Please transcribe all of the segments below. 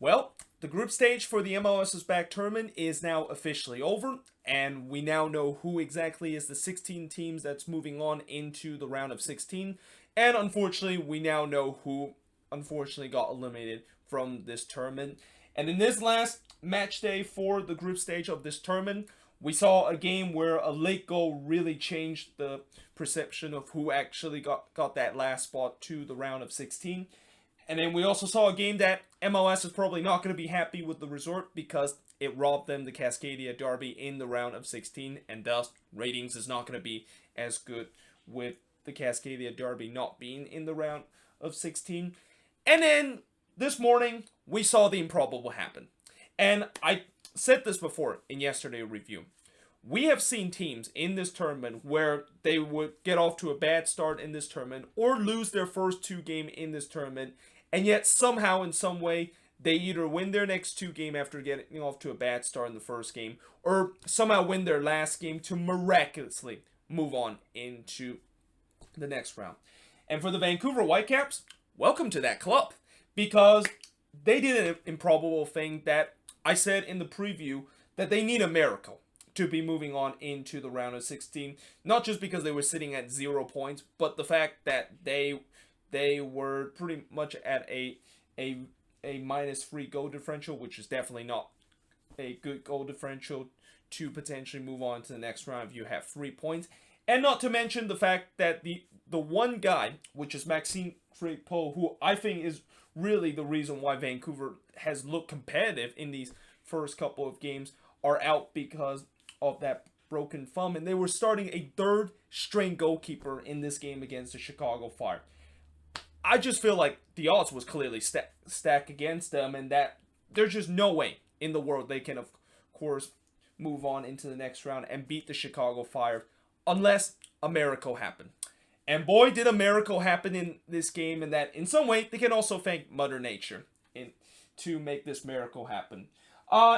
Well, the group stage for the MLS is Back tournament is now officially over, and we now know who exactly is the 16 teams that's moving on into the round of 16. And unfortunately, we now know who unfortunately got eliminated from this tournament. And in this last match day for the group stage of this tournament, we saw a game where a late goal really changed the perception of who actually got that last spot to the round of 16. And then we also saw a game that MLS is probably not going to be happy with the result because it robbed them the Cascadia Derby in the round of 16, and thus ratings is not going to be as good with the Cascadia Derby not being in the round of 16. And then this morning, we saw the improbable happen. And I said this before in yesterday's review. We have seen teams in this tournament where they would get off to a bad start in this tournament or lose their first two games in this tournament, and yet somehow in some way they either win their next two games after getting off to a bad start in the first game, or somehow win their last game to miraculously move on into the next round. And for the Vancouver Whitecaps, welcome to that club, because they did an improbable thing that I said in the preview that they need a miracle to be moving on into the round of 16. Not just because they were sitting at 0 points, but the fact that they were pretty much at a -3 goal differential, which is definitely not a good goal differential to potentially move on to the next round if you have 3 points. And not to mention the fact that the one guy, which is Maxime Crépeau, who I think is really the reason why Vancouver has looked competitive in these first couple of games, are out because of that broken thumb, and they were starting a third string goalkeeper in this game against the Chicago Fire. I just feel like the odds was clearly stacked against them, and that there's just no way in the world they can, of course, move on into the next round and beat the Chicago Fire unless a miracle happened. And boy, did a miracle happen in this game, and that in some way they can also thank Mother Nature to make this miracle happen.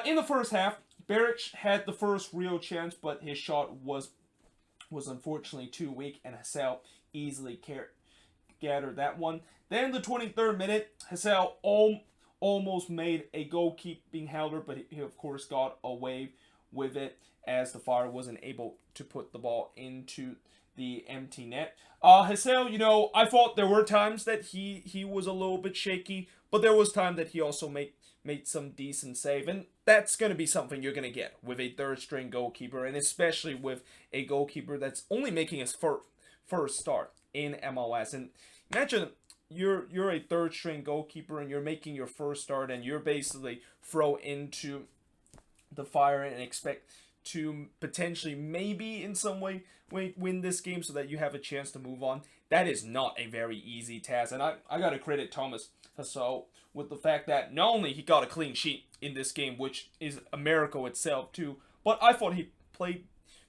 In the first half, Beric had the first real chance, but his shot was unfortunately too weak, and Hassel easily gathered that one. Then in the 23rd minute, Hassel almost made a goalkeeping header, but he of course got away with it as the Fire wasn't able to put the ball into the empty net. Hassel, I thought there were times that he was a little bit shaky, but there was time that he also made some decent save, and that's going to be something you're going to get with a third string goalkeeper, and especially with a goalkeeper that's only making his first start in MLS. And imagine you're a third string goalkeeper and you're making your first start, and you're basically thrown into the Fire and expect to potentially maybe in some way win this game so that you have a chance to move on. That is not a very easy task, and I got to credit Thomas Hassel with the fact that not only he got a clean sheet in this game, which is a miracle itself too, but I thought he played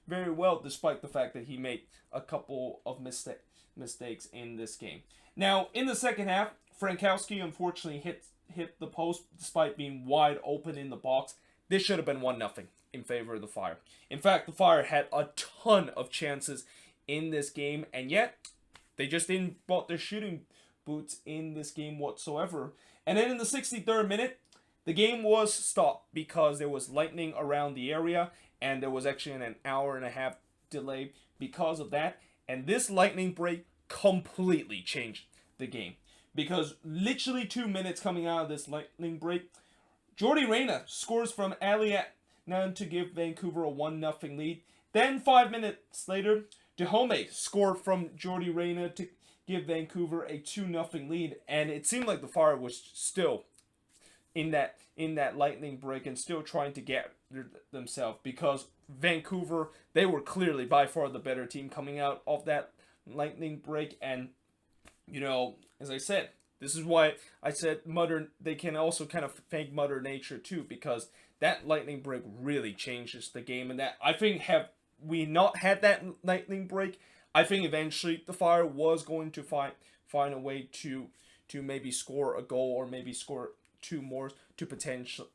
very well despite the fact that he made a couple of mistakes in this game. Now, in the second half, Frankowski unfortunately hit the post despite being wide open in the box. This should have been 1-0 in favor of the Fire. In fact, the Fire had a ton of chances in this game, and yet they just didn't bought their shooting boots in this game whatsoever. And then in the 63rd minute, the game was stopped because there was lightning around the area, and there was actually an hour and a half delay because of that. And this lightning break completely changed the game, because literally 2 minutes coming out of this lightning break, Jordi Reyna scores from Aliat to give Vancouver a 1-0 lead. Then 5 minutes later, Dahomey scored from Jordi Reyna to give Vancouver a 2-0 lead, and it seemed like the Fire was still in that lightning break and still trying to get themselves, because Vancouver, they were clearly by far the better team coming out of that lightning break. And as I said, this is why I said they can also kind of thank Mother Nature too, because that lightning break really changes the game, and that I think have we not had that lightning break, I think eventually the Fire was going to find a way to maybe score a goal or maybe score two more to potentially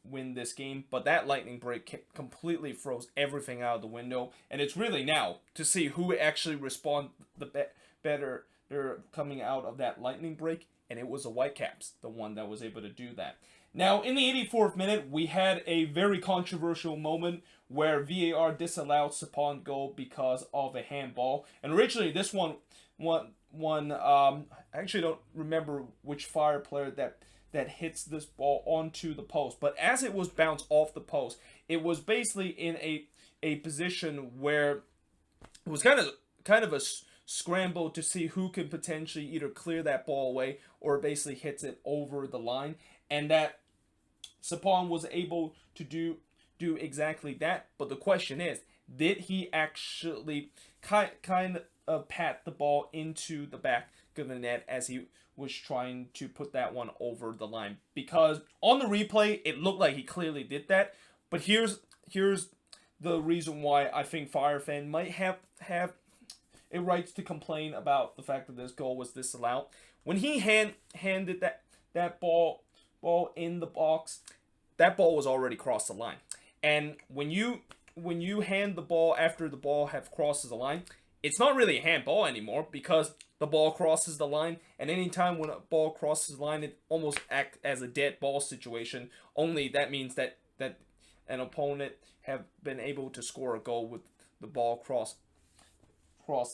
win this game. But that lightning break completely throws everything out of the window, and it's really now to see who actually respond the better coming out of that lightning break and it was the Whitecaps, the one that was able to do that. Now, in the 84th minute, we had a very controversial moment where VAR disallowed Sapon goal because of a handball. And originally, this one, I actually don't remember which Fire player that hits this ball onto the post. But as it was bounced off the post, it was basically in a position where it was kind of a scramble to see who can potentially either clear that ball away or basically hits it over the line, and that Sapon was able to do exactly that. But the question is, did he actually kind of pat the ball into the back of the net as he was trying to put that one over the line? Because on the replay, it looked like he clearly did that. But here's the reason why I think Fire fan might have a right to complain about the fact that this goal was disallowed. When he handed that ball in the box, that ball was already crossed the line. And when you hand the ball after the ball have crosses the line, it's not really a handball anymore because the ball crosses the line, and anytime when a ball crosses the line, it almost acts as a dead ball situation. Only that means that an opponent have been able to score a goal with the ball cross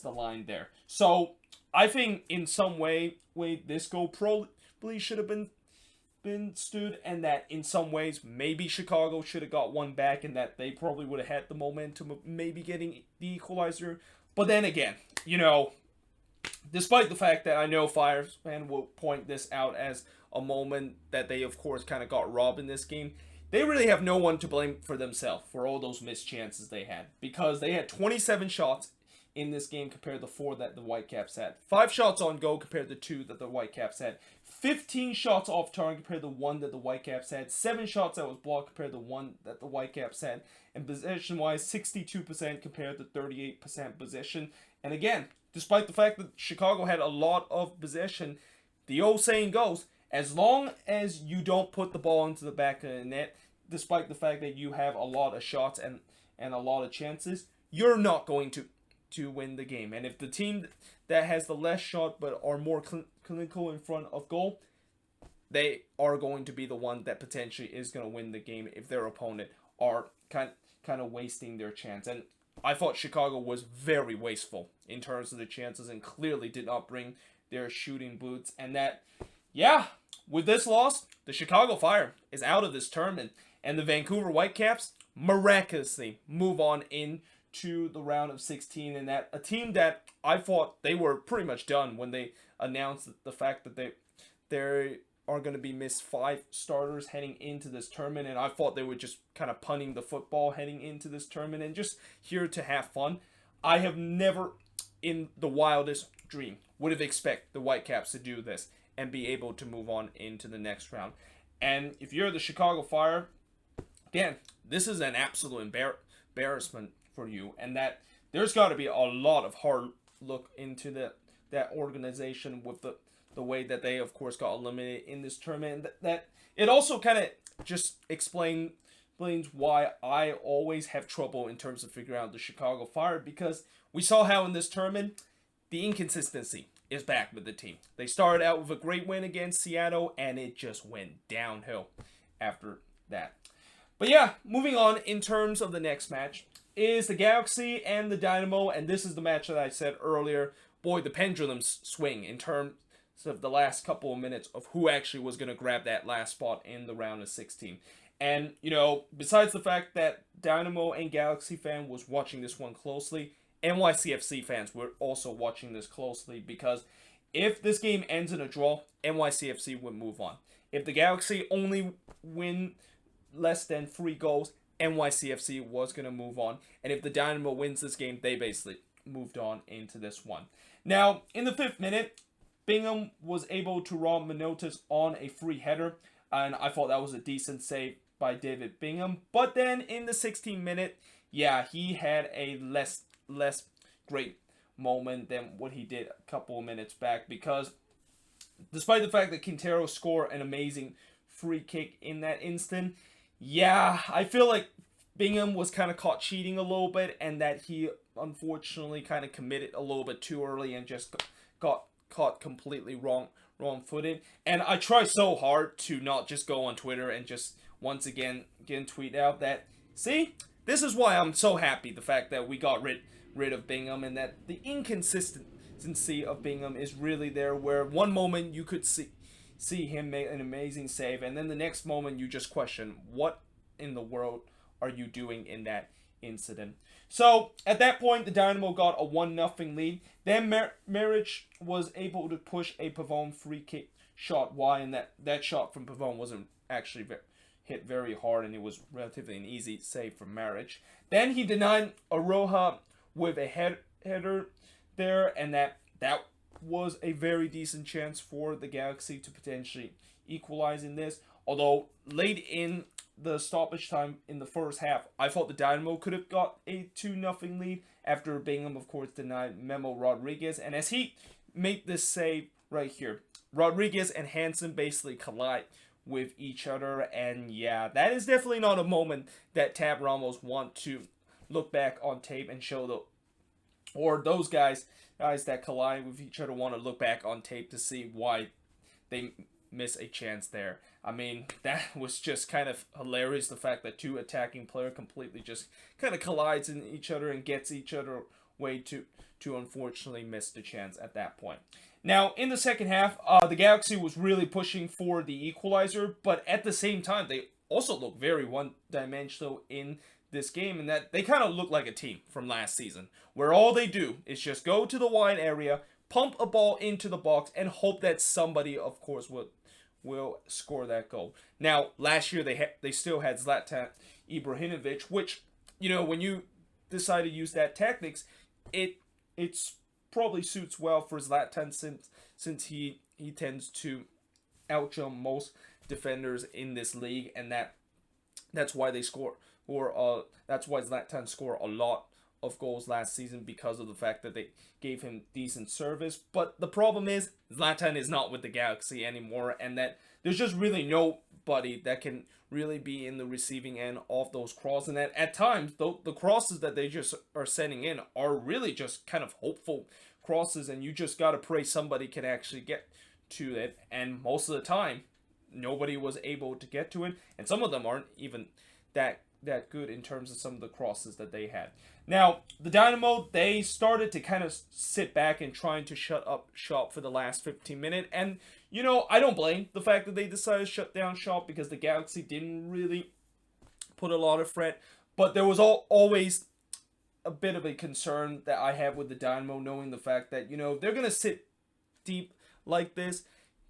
the line there. So I think in some way this goal probably should have been stood, and that in some ways maybe Chicago should have got one back, and that they probably would have had the momentum of maybe getting the equalizer. But then again, despite the fact that I know Fire fan will point this out as a moment that they of course kind of got robbed in this game, they really have no one to blame for themselves for all those missed chances they had, because they had 27 shots in this game compared to 4 that the Whitecaps had. 5 shots on goal compared to 2 that the Whitecaps had. 15 shots off target compared to 1 that the Whitecaps had. 7 shots that was blocked compared to 1 that the Whitecaps had. And possession-wise, 62% compared to 38% possession. And again, despite the fact that Chicago had a lot of possession, the old saying goes, as long as you don't put the ball into the back of the net, despite the fact that you have a lot of shots and a lot of chances, you're not going to win the game. And if the team that has the less shot but are more clinical in front of goal, they are going to be the one that potentially is going to win the game if their opponent are kind of wasting their chance. And I thought Chicago was very wasteful in terms of the chances and clearly did not bring their shooting boots. And that, with this loss, the Chicago Fire is out of this tournament, and the Vancouver Whitecaps miraculously move on into the round of 16, and that a team that I thought they were pretty much done when they announced the fact that they are going to be missed 5 starters heading into this tournament, and I thought they were just kind of punting the football heading into this tournament and just here to have fun. I have never in the wildest dream would have expected the Whitecaps to do this and be able to move on into the next round. And if you're the Chicago Fire, again, this is an absolute embarrassment for you, and that there's got to be a lot of hard look into that organization with the way that they of course got eliminated in this tournament. That it also kind of just explains why I always have trouble in terms of figuring out the Chicago Fire, because we saw how in this tournament the inconsistency is back with the team. They started out with a great win against Seattle, and it just went downhill after that. But yeah, moving on in terms of the next match is the Galaxy and the Dynamo, and this is the match that I said earlier. Boy, the pendulums swing in terms of the last couple of minutes of who actually was going to grab that last spot in the round of 16. And, besides the fact that Dynamo and Galaxy fan was watching this one closely, NYCFC fans were also watching this closely, because if this game ends in a draw, NYCFC would move on. If the Galaxy only win less than 3 goals, NYCFC was going to move on. And if the Dynamo wins this game, they basically moved on into this one. Now, in the 5th minute, Bingham was able to rob Manotas on a free header, and I thought that was a decent save by David Bingham. But then in the 16th minute, he had a less great moment than what he did a couple of minutes back, because despite the fact that Quintero scored an amazing free kick in that instant, I feel like Bingham was kind of caught cheating a little bit, and that he unfortunately kind of committed a little bit too early and just got caught completely wrong wrong-footed. And I try so hard to not just go on Twitter and just once again tweet out that, see, this is why I'm so happy, the fact that we got rid of Bingham, and that the inconsistency of Bingham is really there, where one moment you could see him make an amazing save, and then the next moment you just question, what in the world are you doing in that incident? So at that point, the Dynamo got a 1-0 lead. Then Marriage was able to push a Pavone free kick shot wide, and that shot from Pavone wasn't actually hit very hard, and it was relatively an easy save from Marriage. Then he denied Aroha with a header there, and that was a very decent chance for the Galaxy to potentially equalize in this. Although late in the stoppage time in the first half, I thought the Dynamo could have got a 2-0 lead after Bingham, of course, denied Memo Rodriguez. And as he made this save right here, Rodriguez and Hansen basically collide with each other. And yeah, that is definitely not a moment that Tab Ramos want to look back on tape and show or those guys that collide with each other want to look back on tape to see why they miss a chance there. I mean, that was just kind of hilarious, the fact that two attacking players completely just kind of collides in each other and gets each other way to unfortunately miss the chance at that point. Now, in the second half, the Galaxy was really pushing for the equalizer, but at the same time, they also looked very one-dimensional in this game, and that they kind of look like a team from last season, where all they do is just go to the wide area, pump a ball into the box, and hope that somebody, of course, will score that goal. Now, last year they still had Zlatan Ibrahimovic, which, you know, when you decide to use that tactics, it's probably suits well for Zlatan since he tends to outjump most defenders in this league, and that's why they score. That's why Zlatan scored a lot of goals last season, because of the fact that they gave him decent service. But the problem is Zlatan is not with the Galaxy anymore, and that there's just really nobody that can really be in the receiving end of those crosses. And that at times the crosses that they just are sending in are really just kind of hopeful crosses, and you just got to pray somebody can actually get to it. And most of the time, nobody was able to get to it, and some of them aren't even that good in terms of some of the crosses that they had. Now, the Dynamo, they started to kind of sit back and trying to shut up shop for the last 15 minutes. And, you know, I don't blame the fact that they decided to shut down shop, because the Galaxy didn't really put a lot of threat. But there was always a bit of a concern that I have with the Dynamo, knowing the fact that, you know, they're going to sit deep like this.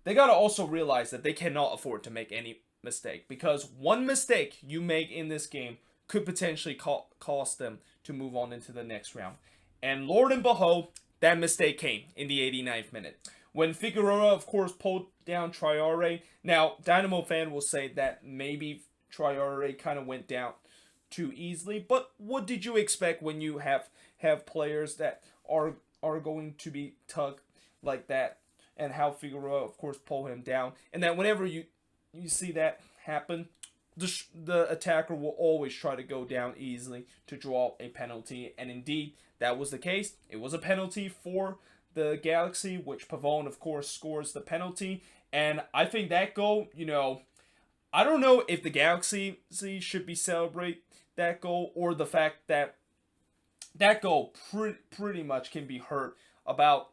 They got to also realize that they cannot afford to make any mistake, because one mistake you make in this game could potentially cost them to move on into the next round. And Lord and behold, that mistake came in the 89th minute, when Figueroa, of course, pulled down Traore. Now, Dynamo fan will say that maybe Traore kind of went down too easily, but what did you expect when you have players that are going to be tugged like that, and how Figueroa, of course, pull him down, and that whenever you see that happen, the attacker will always try to go down easily to draw a penalty. And indeed, that was the case. It was a penalty for the Galaxy, which Pavone, of course, scores the penalty. And I think that goal, you know, I don't know if the Galaxy should be celebrate that goal, or the fact that that goal pretty much can be heard about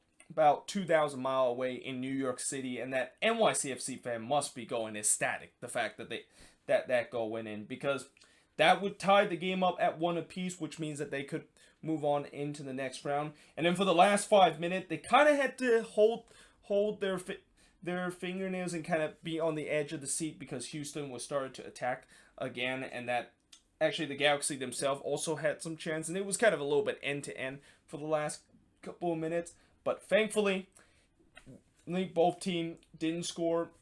2,000 miles away in New York City, and that NYCFC fan must be going ecstatic, the fact that that goal went in, because that would tie the game up at 1 apiece, which means that they could move on into the next round. And then for the last 5 minutes, they kind of had to hold their fingernails and kind of be on the edge of the seat, because Houston was starting to attack again, and that actually the Galaxy themselves also had some chance, and it was kind of a little bit end-to-end for the last couple of minutes. But thankfully, both teams didn't score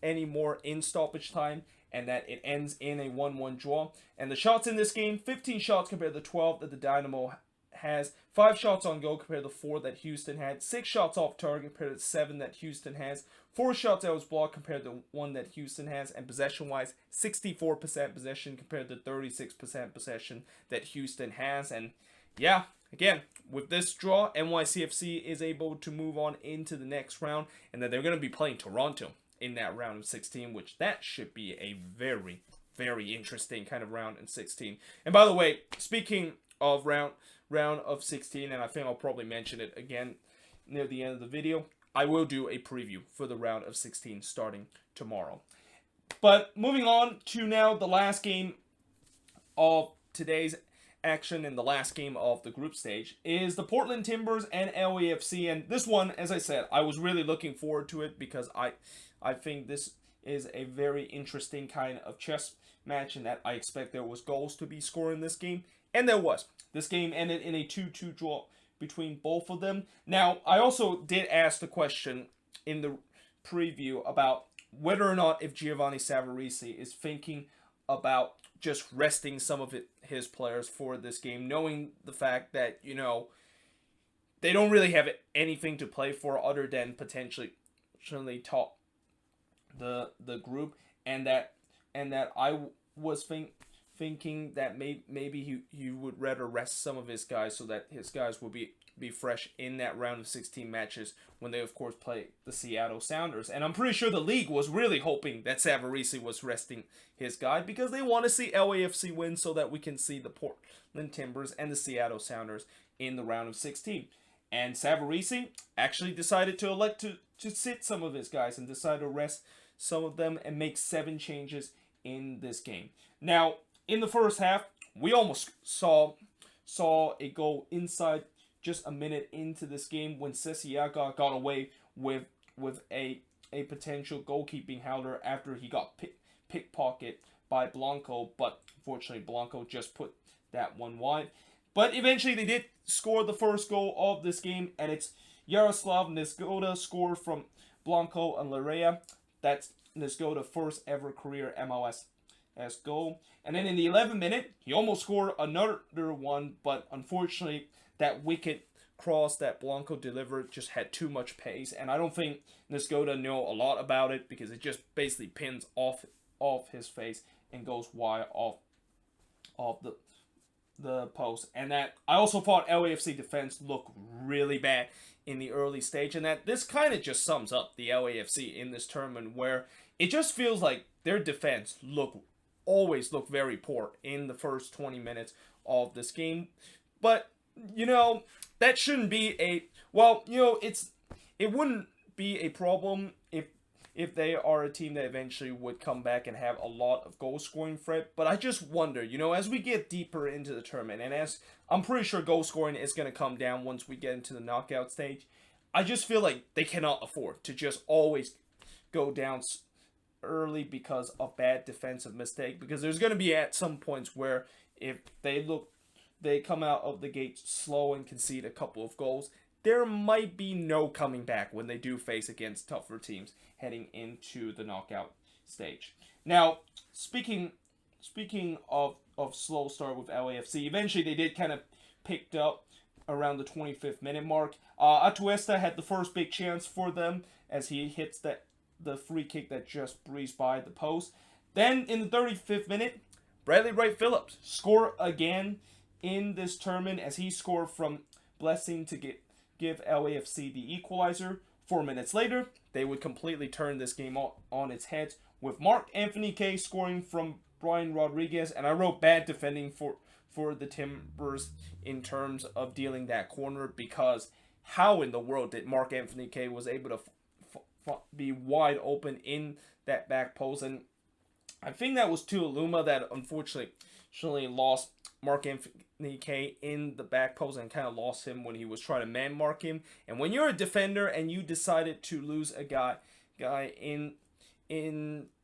any more in stoppage time, and that it ends in a 1-1 draw. And the shots in this game, 15 shots compared to 12 that the Dynamo has, 5 shots on goal compared to 4 that Houston had, 6 shots off target compared to 7 that Houston has, 4 shots that was blocked compared to 1 that Houston has, and possession-wise, 64% possession compared to 36% possession that Houston has. And yeah, again, with this draw, NYCFC is able to move on into the next round, and that they're going to be playing Toronto in that round of 16, which that should be a very, very interesting kind of round in 16. And by the way, speaking of round of 16, and I think I'll probably mention it again near the end of the video, I will do a preview for the round of 16 starting tomorrow. But moving on to now the last game of today's action in the last game of the group stage is the Portland Timbers and LAFC. And this one, as I said, I was really looking forward to it because I think this is a very interesting kind of chess match, and that I expect there was goals to be scored in this game, and there was. This game ended in a 2-2 draw between both of them. Now, I also did ask the question in the preview about whether or not if Giovanni Savarese is thinking about just resting some of his players for this game, knowing the fact that, you know, they don't really have anything to play for other than potentially top the group, and that I was thinking that maybe he would rather rest some of his guys so that his guys will be fresh in that round of 16 matches when they of course play the Seattle Sounders. And I'm pretty sure the league was really hoping that Savarese was resting his guy because they want to see LAFC win so that we can see the Portland Timbers and the Seattle Sounders in the round of 16. And Savarese actually decided to elect to sit some of his guys and decide to rest some of them and make 7 changes in this game. Now, in the first half, we almost saw a goal inside just a minute into this game when Sesiaga got away with a potential goalkeeping howler after he got pickpocketed by Blanco, but unfortunately Blanco just put that one wide. But eventually they did score the first goal of this game, and it's Yaroslav Nezgoda scored from Blanco and Larea. That's Nezgoda's first ever career MLS goal. And then in the 11th minute, he almost scored another one, but unfortunately that wicked cross that Blanco delivered just had too much pace, and I don't think Nezgoda knew a lot about it because it just basically pins off his face and goes wide off the post. And that I also thought LAFC defense looked really bad in the early stage, and that this kind of just sums up the LAFC in this tournament, where it just feels like their defense always look very poor in the first 20 minutes of this game. But you know, that shouldn't be it wouldn't be a problem if they are a team that eventually would come back and have a lot of goal scoring threat. But I just wonder, as we get deeper into the tournament, and as I'm pretty sure goal scoring is going to come down once we get into the knockout stage, I just feel like they cannot afford to just always go down early because of bad defensive mistake, because there's going to be at some points where if they come out of the gate slow and concede a couple of goals, there might be no coming back when they do face against tougher teams heading into the knockout stage. Now, speaking of slow start with LAFC, eventually they did kind of picked up around the 25th minute mark. Atuesta had the first big chance for them as he hits the free kick that just breezed by the post. Then in the 35th minute, Bradley Wright Phillips scored again in this tournament as he scored from Blessing to give LAFC the equalizer. 4 minutes later, they would completely turn this game on its head with Marc-Anthony Kaye scoring from Brian Rodriguez. And I wrote bad defending for the Timbers in terms of dealing that corner, because how in the world did Marc-Anthony Kaye was able to be wide open in that back post? And I think that was Tuiluma that unfortunately lost Marc-Anthony Kaye in the back post and kind of lost him when he was trying to man mark him. And when you're a defender and you decided to lose a guy in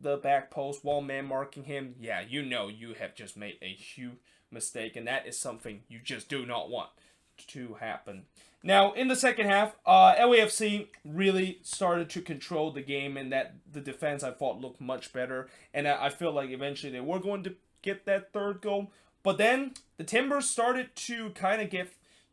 the back post while man marking him, yeah, you have just made a huge mistake, and that is something you just do not want to happen. Now, in the second half, LAFC really started to control the game, and that the defense I thought looked much better, and I feel like eventually they were going to get that third goal. But then the Timbers started to kind of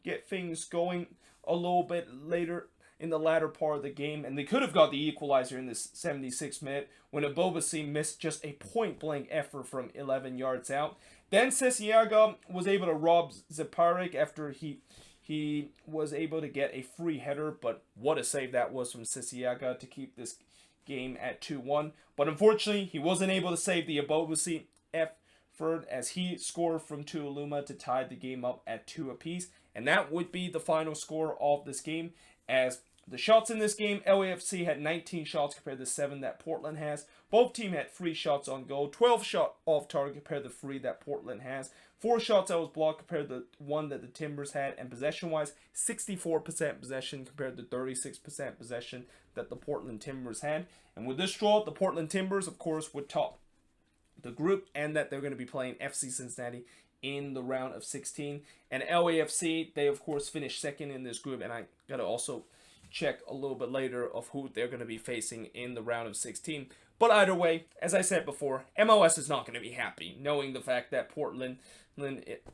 get things going a little bit later in the latter part of the game, and they could have got the equalizer in this 76th minute when Abobasi missed just a point-blank effort from 11 yards out. Then Sesiaga was able to rob Zaparik after he was able to get a free header, but what a save that was from Sesiaga to keep this game at 2-1. But unfortunately, he wasn't able to save the Abobasi effort as he scored from Tuoluma to tie the game up at 2 apiece. And that would be the final score of this game. As the shots in this game, LAFC had 19 shots compared to 7 that Portland has. Both teams had 3 shots on goal, 12 shot off target compared to 3 that Portland has. 4 shots that was blocked compared to 1 that the Timbers had. And possession-wise, 64% possession compared to 36% possession that the Portland Timbers had. And with this draw, the Portland Timbers, of course, would top the group, and that they're going to be playing FC Cincinnati in the round of 16. And LAFC, they of course finished second in this group, and I got to also check a little bit later of who they're going to be facing in the round of 16. But either way, as I said before, MLS is not going to be happy knowing the fact that Portland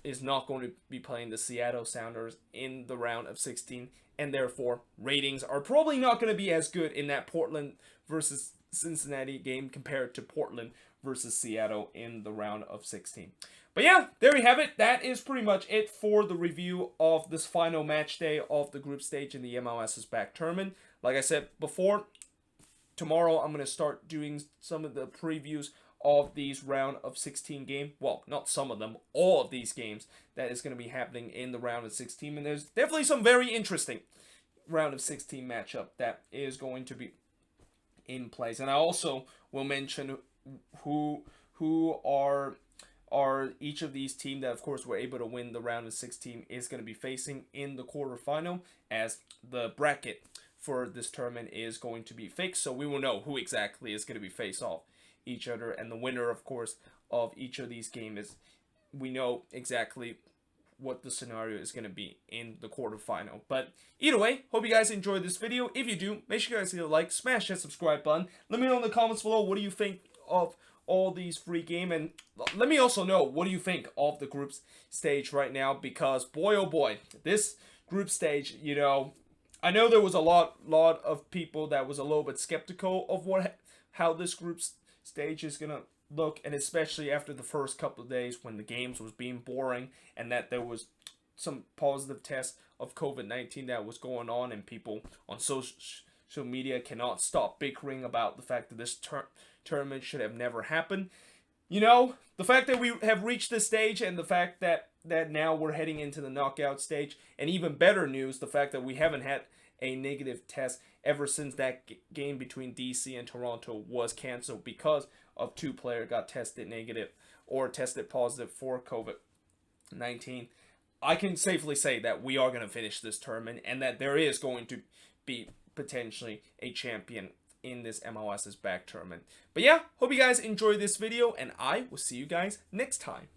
is not going to be playing the Seattle Sounders in the round of 16, and therefore ratings are probably not going to be as good in that Portland versus Cincinnati game compared to Portland versus Seattle in the round of 16. But yeah, there we have it. That is pretty much it for the review of this final match day of the group stage in the MLS's back tournament. Like I said before, tomorrow I'm going to start doing some of the previews of these round of 16 games. Well, not some of them, all of these games that is going to be happening in the round of 16. And there's definitely some very interesting round of 16 matchup that is going to be in place. And I also will mention who are each of these teams that, of course, were able to win the round of 16 is going to be facing in the quarterfinal, as the bracket for this tournament is going to be fixed. So we will know who exactly is going to be face off each other, and the winner, of course, of each of these games is, we know exactly what the scenario is going to be in the quarterfinal. But either way, hope you guys enjoyed this video. If you do, make sure you guys hit a like, smash that subscribe button. Let me know in the comments below, what do you think of all these free game, and let me also know what do you think of the group stage right now, because boy oh boy, this group stage, you know, I know there was a lot of people that was a little bit skeptical of how this group stage is gonna look, and especially after the first couple of days when the games was being boring and that there was some positive tests of COVID-19 that was going on, and people on social media cannot stop bickering about the fact that this tournament should have never happened. You know, the fact that we have reached this stage, and the fact that now we're heading into the knockout stage, and even better news, the fact that we haven't had a negative test ever since that game between DC and Toronto was canceled because of 2 players got tested negative or tested positive for COVID-19. I can safely say that we are going to finish this tournament, and that there is going to be potentially a champion in this MLS's back tournament. But yeah, hope you guys enjoyed this video, and I will see you guys next time.